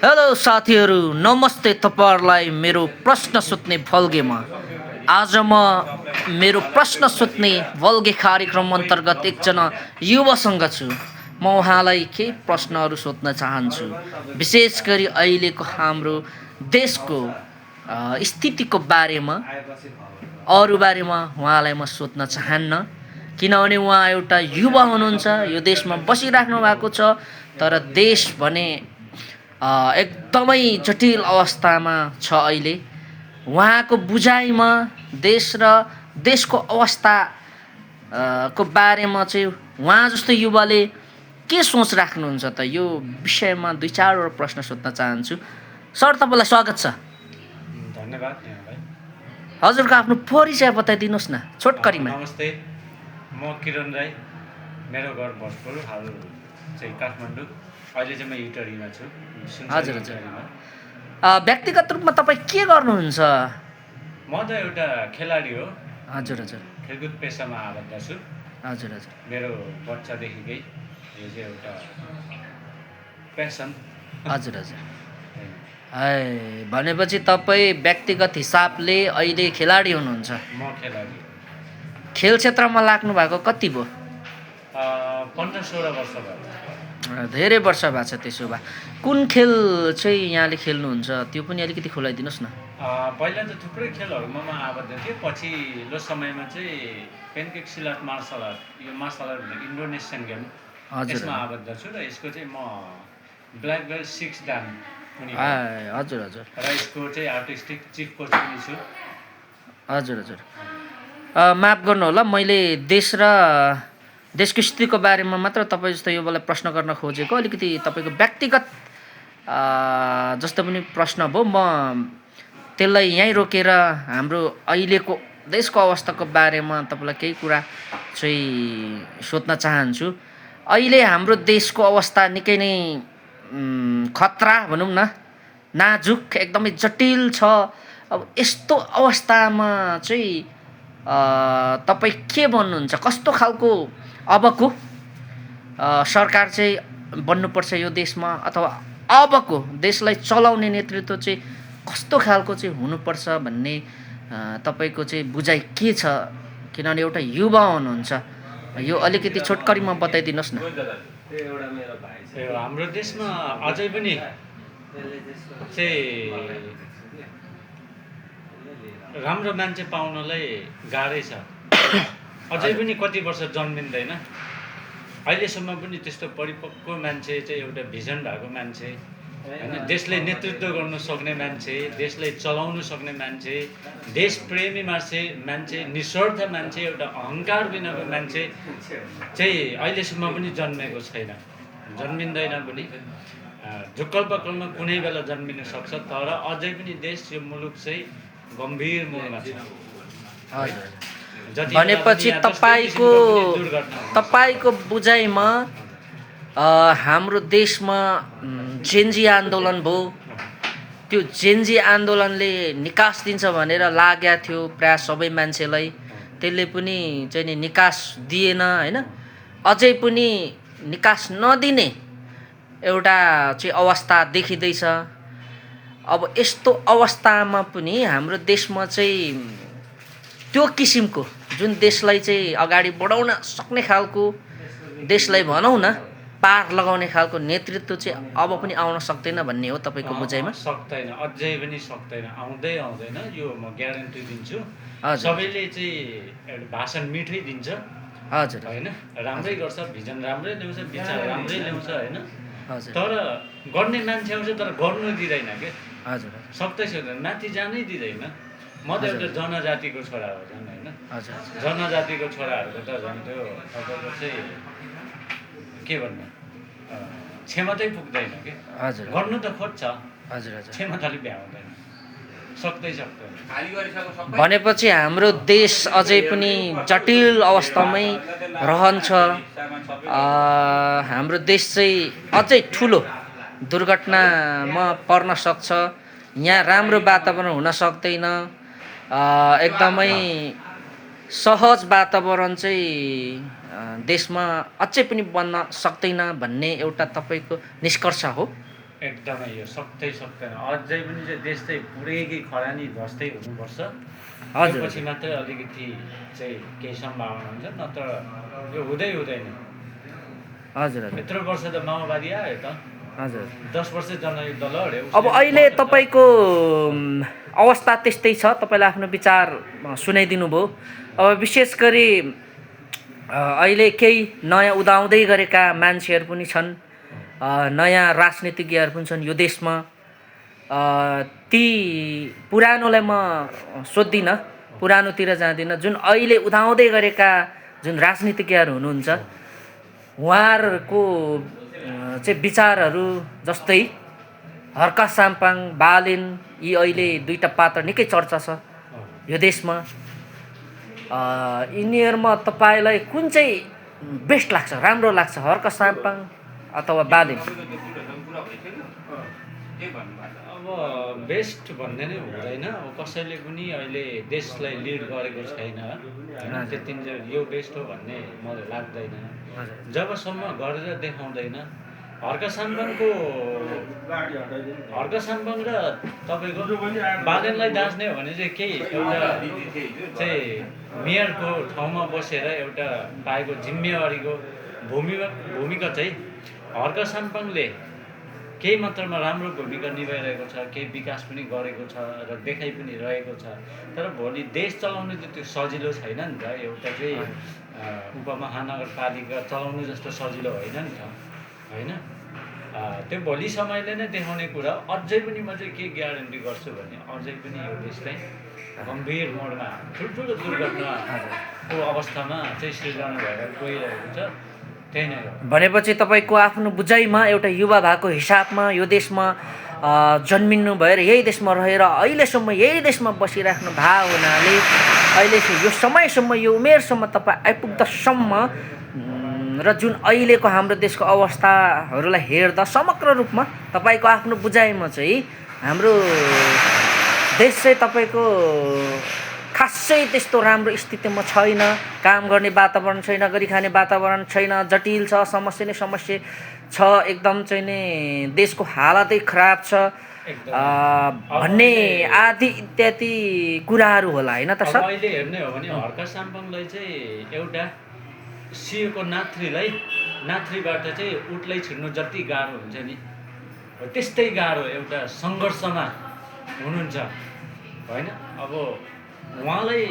Hello साथीहरू, नमस्ते। तपाईँहरूलाई मेरो प्रश्न सोध्ने भल्गेमा आज म मेरो प्रश्न सोध्ने भल्गे कार्यक्रम अन्तर्गत एकजना युवासँग छु। म उहाँलाई केही प्रश्नहरू सोध्न चाहन्छु, विशेष गरी अहिलेको हाम्रो देशको स्थितिको बारेमा। अरू बारेमा उहाँलाई म सोध्न चाहन्न, किनभने उहाँ एउटा युवा हुनुहुन्छ, यो देशमा बसिराख्नु भएको छ। तर देश भने एकदमै जटिल अवस्थामा छ अहिले। उहाँको बुझाइमा देश र देशको अवस्था को बारेमा चाहिँ उहाँ जस्तो युवाले के सोच राख्नुहुन्छ त, यो विषयमा दुई चारवटा प्रश्न सोध्न चाहन्छु। सर, तपाईँलाई स्वागत छ। धन्यवाद नेहा भाइ। हजुरको आफ्नो परिचय बताइदिनुहोस् न छोटकरीमा। नमस्ते, म किरण राई। मेरो घर भोजपुर, हाल चाहिँ काठमाडौँ। अहिले चाहिँ म युटरीमा छु। हजुर हजुर। व्यक्तिगत रूपमा तपाईँ के गर्नुहुन्छ? म त एउटा खेलाडी हो। हजुर हजुर। खेलकुद पेसामा आबद्ध छु। हजुर हजुर। मेरो बच्चादेखिकै यो चाहिँ एउटा पेसन। हजुर हजुर। भनेपछि तपाईँ व्यक्तिगत हिसाबले अहिले खेलाडी हुनुहुन्छ? म खेलाडी। खेल क्षेत्रमा लाग्नु भएको कति भयो? 15-16 वर्ष भयो। धेरै वर्ष भएको छ। त्यसो भए कुन खेल चाहिँ यहाँले खेल्नुहुन्छ, त्यो पनि अलिकति खुलाइदिनुहोस् न। पहिला त थुप्रै खेलहरूमा म आबद्ध थिएँ। पछिल्लो समयमा चाहिँ पेनकेक सिलाट मार्सल आर्ट, यो मार्सल आर्ट भनेको इन्डोनेसियन गेम, यसमा आबद्ध छु र यसको चाहिँ म ब्ल्याक बेल्ट 6 डान पनि। हजुर हजुर। र यसको चाहिँ आर्टिस्टिक चिफ कोच पनि छु। हजुर हजुर। माफ गर्नु होला, मैले देशको स्थितिको बारेमा मात्र तपाईँ जस्तो युवालाई प्रश्न गर्न खोजेको। अलिकति तपाईँको व्यक्तिगत जस्तो पनि प्रश्न भयो, म त्यसलाई यहीँ रोकेर हाम्रो अहिलेको देशको अवस्थाको बारेमा तपाईँलाई केही कुरा चाहिँ सोध्न चाहन्छु। अहिले हाम्रो देशको अवस्था निकै नै खतरा भनौँ न, नाजुक, एकदमै जटिल छ। अब यस्तो अवस्थामा चाहिँ तपाईँ के भन्नुहुन्छ? कस्तो खालको अबको सरकार चाहिँ बन्नुपर्छ यो देशमा, अथवा अबको देशलाई चलाउने नेतृत्व चाहिँ कस्तो खालको चाहिँ हुनुपर्छ भन्ने तपाईँको चाहिँ बुझाइ के छ? किनभने एउटा युवा हुनुहुन्छ, यो अलिकति छोटकरीमा बताइदिनुहोस् न। हाम्रो देशमा अझै पनि चाहिँ राम्रो मान्छे पाउनलाई गाह्रै छ। अझै पनि कति वर्ष जन्मिँदैन। अहिलेसम्म पनि त्यस्तो परिपक्व मान्छे चाहिँ, एउटा भिजन भएको मान्छे होइन, देशलाई नेतृत्व गर्न सक्ने मान्छे, देशलाई चलाउन सक्ने मान्छे, देशप्रेमी मान्छे, निस्वार्थ मान्छे, एउटा अहङ्कार बिनाको मान्छे चाहिँ अहिलेसम्म पनि जन्मेको छैन, जन्मिँदैन पनि। ढुक्कलपक्कलमा कुनै बेला जन्मिन सक्छ, तर अझै पनि देश, यो मुलुक चाहिँ गम्भीर मोडमा छ। भनेपछि तपाईँको बुझाइमा हाम्रो देशमा जेन्जी आन्दोलन भयो, त्यो जेन्जी आन्दोलनले निकास दिन्छ भनेर लागेको थियो प्राय सबै मान्छेलाई, त्यसले पनि चाहिँ नि निकास दिएन होइन। अझै पनि निकास नदिने एउटा चाहिँ अवस्था देखिँदैछ। अब यस्तो अवस्थामा पनि हाम्रो देशमा चाहिँ त्यो किसिमको जुन देशलाई चाहिँ अगाडि बढाउन सक्ने खालको, देशलाई भनौँ न पार लगाउने खालको नेतृत्व चाहिँ अब पनि आउन सक्दैन भन्ने हो तपाईँको बुझाइमा? सक्दैन, अझै पनि सक्दैन, आउँदैन, यो म ग्यारेन्टी दिन्छु। सबैले चाहिँ एउटा भाषण मिठै दिन्छ, हजुर होइन, राम्रै गर्छ, भिजन राम्रै ल्याउँछ, विचार राम्रै ल्याउँछ होइन, हजुर। तर गर्ने मान्छे आउँछ तर गर्नु दिँदैन के। हजुर। सक्दैन, माथि जानै दिँदैन। म त एउटा जनजातिको छोरा हो झन् होइन। जनजातिको छोराहरूको त झन् त्यो तपाईँको चाहिँ के भन्नु, क्षमतै पुग्दैन के। हजुर। गर्नु त खोज्छ, हजुर हजुर। क्षमताले भ्याउँदैन, सक्दैन। भनेपछि हाम्रो देश अझै पनि जटिल अवस्थामै रहन्छ। हाम्रो देश चाहिँ अझै ठुलो दुर्घटनामा पर्न सक्छ। यहाँ राम्रो वातावरण हुन सक्दैन, एकदमै सहज वातावरण चाहिँ देशमा अझै पनि बन्न सक्दैन भन्ने एउटा तपाईँको निष्कर्ष हो। एकदमै यो सक्दैन अझै पनि चाहिँ देश चाहिँ पुरै खरानी जस्तै हुनुपर्छ। हजुर पछि मात्रै अलिकति चाहिँ केही सम्भावना हुन्छ, नत्र यो हुँदैन। हजुर हजुर यत्रो वर्ष त माओवादी आयो त, हजुर 10 वर्ष जनयुद्ध लड्यो। अब अहिले तपाईँको अवस्था त्यस्तै छ। तपाईँले आफ्नो विचार सुनाइदिनु भयो। अब विशेष गरी अहिले केही नयाँ उदाउँदै गरेका मान्छेहरू पनि छन्, नयाँ राजनीतिज्ञहरू पनि छन् यो देशमा। ती पुरानोलाई म सोध्दिनँ, पुरानोतिर जाँदिनँ। जुन अहिले उदाउँदै गरेका जुन राजनीतिज्ञहरू हुनुहुन्छ उहाँहरूको चाहिँ विचारहरू जस्तै हर्का साम्पाङ, बालेन, यी अहिले दुईटा पात्र निकै चर्चा छ यो देशमा। यिनीहरूमा तपाईँलाई कुन चाहिँ बेस्ट लाग्छ, राम्रो लाग्छ, हर्का साम्पाङ अथवा बालेन? अब बेस्ट भन्ने नै हुँदैन। अब कसैले पनि अहिले देशलाई लिड गरेको छैन होइन, त्यति यो बेस्ट हो भन्ने मलाई लाग्दैन जबसम्म गरेर देखाउँदैन। हर्का साम्पाङ र तपाईँको बालेनलाई दाँच्ने हो भने चाहिँ केही एउटा चाहिँ मेयरको ठाउँमा बसेर एउटा पाएको जिम्मेवारीको भूमिका चाहिँ हर्का साम्पाङले केही मात्रामा राम्रो भूमिका निभाइरहेको छ, केही विकास पनि गरेको छ र देखाइ पनि रहेको छ। तर भोलि देश चलाउनु चाहिँ त्यो सजिलो छैन नि त। एउटा चाहिँ उपमहानगरपालिका चलाउनु जस्तो सजिलो होइन नि त, होइन? त्यो भोलि समयले नै देखाउने कुरा। अझै पनि म चाहिँ के ग्यारेन्टी गर्छु भने अझै पनि यो देशलाई गम्भीर मोडमा ठुल्ठुलो दुर्घटनाको अवस्थामा चाहिँ सृजना भएर गइरहेको छ। त्यही नै हो। भनेपछि तपाईँको आफ्नो बुझाइमा एउटा युवा भएको हिसाबमा यो देशमा जन्मिनु भएर यही देशमा रहेर अहिलेसम्म यही देशमा बसिराख्नु भएको हुनाले अहिले यो समयसम्म यो उमेरसम्म तपाईँ आइपुग्दासम्म र जुन अहिलेको हाम्रो देशको अवस्थाहरूलाई हेर्दा समग्र रूपमा तपाईँको आफ्नो बुझाइमा चाहिँ हाम्रो देश चाहिँ तपाईँको खासै त्यस्तो राम्रो स्थितिमा छैन, काम गर्ने वातावरण छैन, गरी खाने वातावरण छैन, जटिल छ, समस्या नै समस्या छ, एकदम चाहिँ नि देशको हालतै खराब छ भन्ने आदि इत्यादि कुराहरू होला होइन त सर? अहिले हेर्ने हो भने हर्का साम्पाङलाई चाहिँ एउटा सियोको नाथ्रीबाट चाहिँ उठलाई छिर्नु जति गाह्रो हुन्छ नि त्यस्तै गाह्रो एउटा सङ्घर्षमा हुनुहुन्छ होइन। अब उहाँलाई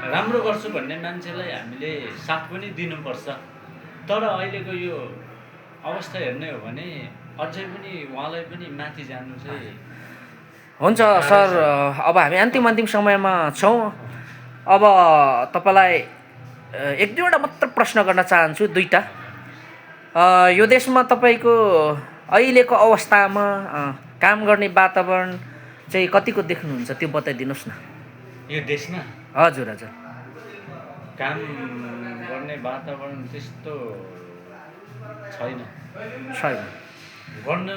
राम्रो गर्छु भन्ने मान्छेलाई हामीले साथ पनि दिनुपर्छ। तर अहिलेको यो अवस्था हेर्ने हो भने अझै पनि उहाँलाई पनि माथि जानु चाहिँ हुन्छ सर। अब हामी अन्तिम समयमा छौँ। अब तपाईँलाई एक दुईवटा मात्र प्रश्न गर्न चाहन्छु, दुईटा। यो देशमा तपाईँको अहिलेको अवस्थामा काम गर्ने वातावरण चाहिँ कतिको देख्नुहुन्छ त्यो बताइदिनुहोस् न। यो देशमा हजुर काम गर्ने वातावरण त्यस्तो छैन। गर्न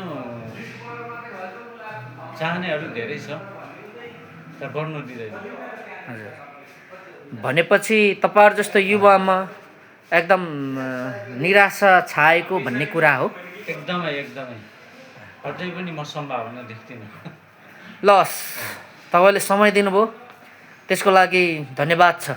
चाहनेहरू धेरै छ तर गर्नु दिँदैन। हजुर। भनेपछि तपाईँहरू जस्तो युवामा एकदम निराशा छाएको भन्ने कुरा हो? एकदमै अझै पनि म सम्भावना देख्दिनँ। लस्, तपाईँले समय दिनुभयो त्यसको लागि धन्यवाद छ।